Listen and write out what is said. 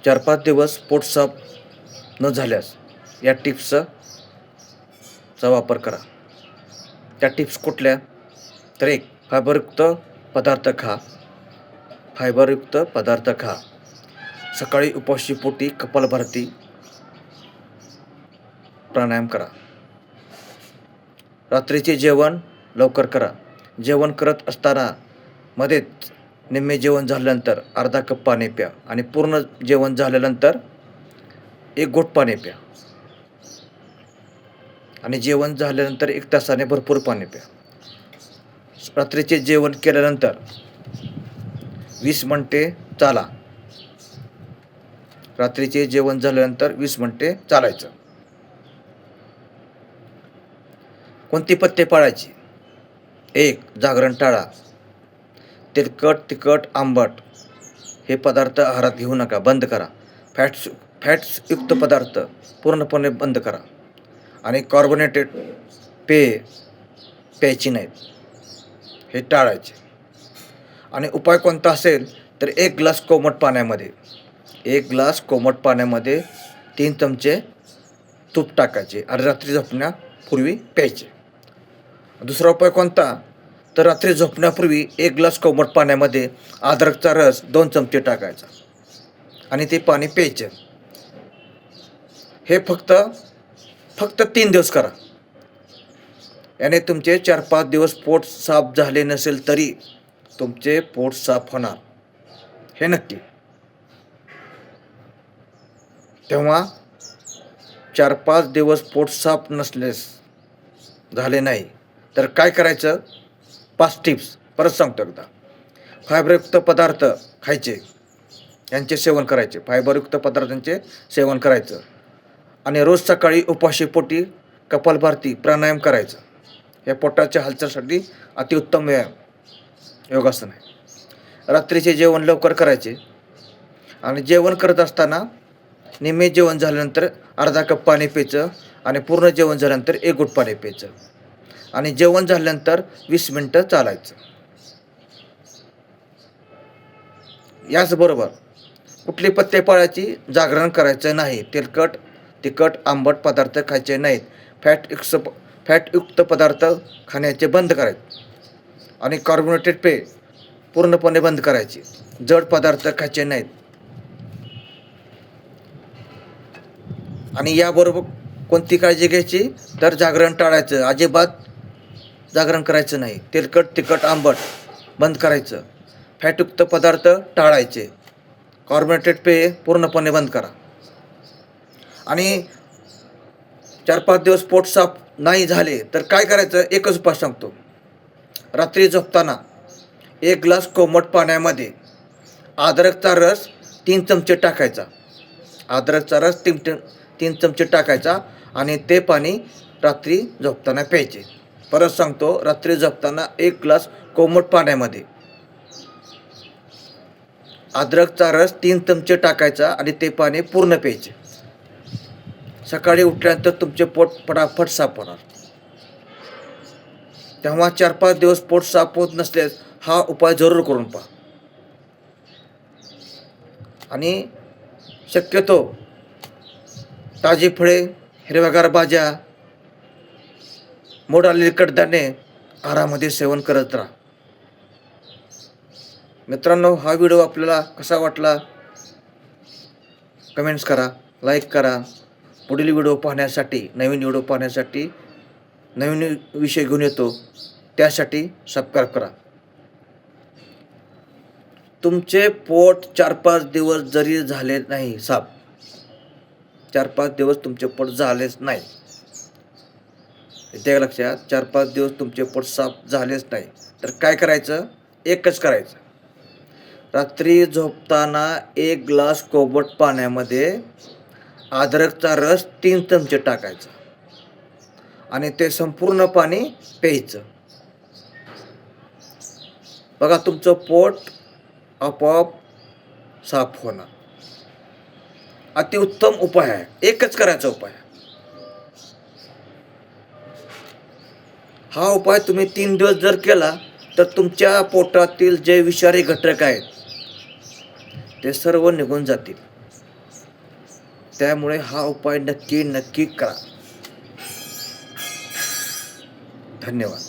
4-5 दिवस पोट साफ न झाल्यास या टिप्सचा वापर करा. त्या टिप्स कुठल्या? तर एक, फायबरयुक्त पदार्थ खा. सकाळी उपाशी पोटी कपालभाती प्राणायाम करा. रात्रीचे जेवण लवकर करा. जेवण करत असताना मध्येच निम्मे जेवण झाल्यानंतर अर्धा कप पाणी प्या आणि पूर्ण जेवण झाल्यानंतर 1 घोट पाणी प्या आणि जेवण झाल्यानंतर 1 तासाने भरपूर पाणी प्या. रात्रीचे जेवण केल्यानंतर 20 मिनिटे चाला. रात्रीचे जेवण झाल्यानंतर 20 मिनिटे चालायचं. कोणती पथ्ये पाळायची? 1. जागरण टाळा. तेलकट, तिखट, आंबट हे पदार्थ आहारात घेऊ नका, बंद करा. फॅट्सयुक्त पदार्थ पूर्णपणे बंद करा आणि कार्बोनेटेड पेय प्यायची नाहीत, हे टाळायचे. आणि उपाय कोणता असेल तर 1 ग्लास कोमट पाण्यामध्ये 3 चमचे तूप टाकायचे आणि रात्री झोपण्यापूर्वी प्यायचे. दुसरा उपाय कोणता? तर रात्री झोपण्यापूर्वी 1 ग्लास कोमट पाण्यामध्ये अद्रकचा रस 2 चमचे टाकायचा आणि ते पाणी प्यायचे. हे फक्त 3 दिवस करा. याने तुमचे 4-5 दिवस पोट साफ झाले नसेल तरी तुमचे पोट साफ होणार, हे नक्की. तेव्हा 4-5 दिवस पोट साफ झाले नाही तर काय करायचं? 5 टिप्स परत सांगतो एकदा. फायबरयुक्त पदार्थ खायचे, यांचे सेवन करायचे. फायबरयुक्त पदार्थांचे सेवन करायचं आणि रोज सकाळी उपाशी पोटी कपालभाती प्राणायाम करायचं. या पोटाच्या हालचालीसाठी अतिउत्तम योगासन आहे. रात्रीचे जेवण लवकर करायचे आणि जेवण करत असताना निम्मे जेवण झाल्यानंतर अर्धा कप पाणी प्यायचं आणि पूर्ण जेवण झाल्यानंतर 1 घोट पाणी प्यायचं आणि जेवण झाल्यानंतर 20 मिनिटं चालायचं. याचबरोबर कुठली पथ्ये पाळायची? जागरण करायचं नाही. तेलकट, तिखट, आंबट पदार्थ खायचे नाहीत. फॅटयुक्त पदार्थ खाण्याचे बंद करायचे आणि कार्बोनेटेड पेय पूर्णपणे बंद करायचे. जड पदार्थ खायचे नाहीत. आणि याबरोबर कोणती काळजी घ्यायची? तर जागरण टाळायचं, अजिबात जागरण करायचं नाही. तेलकट, तिखट, आंबट बंद करायचं. फॅटयुक्त पदार्थ टाळायचे. कार्बोनेटेड पेय पूर्णपणे बंद करा. आणि 4-5 दिवस पोट साफ नाही झाले तर काय करायचं? एकच उपाय सांगतो. रात्री झोपताना 1 ग्लास कोमट पाण्यामध्ये अद्रकचा रस 3 चमचे टाकायचा. 3 चमचे टाकायचा आणि ते पाणी रात्री झोपताना प्यायचे. परत सांगतो, रात्री झोपताना 1 ग्लास कोमट पाण्यामध्ये अद्रकचा रस 3 चमचे टाकायचा आणि ते पाणी पूर्ण प्यायचे. सकाळी उठल्यानंतर तुमचे पोट फटाफट साफ होणार. तेव्हा 4-5 दिवस पोट साफ होत नसल्यास हा उपाय जरूर करून पहा. आणि शक्यतो ताजी फळे, हिरव्यागार भाज्या, मोड आलेली कडधान्ये आहारामध्ये सेवन करत राहा. मित्रांनो, हा व्हिडिओ आपल्याला कसा वाटला? कमेंट्स करा, लाईक करा. पुढील व्हिडिओ पाहण्यासाठी, नवीन व्हिडिओ पाहण्यासाठी, नवीन विषय घेऊन येतो त्यासाठी सबस्क्राईब करा. तुमचे पोट 4-5 दिवस जरी झाले नाही साफ, 4-5 दिवस तुमचे पोट झालेच नाही, त्या लक्षात, 4-5 दिवस तुमचे पोट साफ झालेच नाही तर काय करायचं? एकच करायचं. रात्री झोपताना 1 ग्लास कोमट पाण्यामध्ये अद्रकचा रस 3 चमचे टाकायचा आणि ते संपूर्ण पाणी प्यायचं. बघा, तुमचं पोट आपोआप साफ होणार. अतिउत्तम उपाय आहे. एकच करायचा उपाय. हा उपाय तुम्ही 3 दिवस जर केला तर तुमच्या पोटातील जे विषारी घटक आहेत ते सर्व निघून जातील. त्यामुळे हा उपाय नक्की करा. धन्यवाद.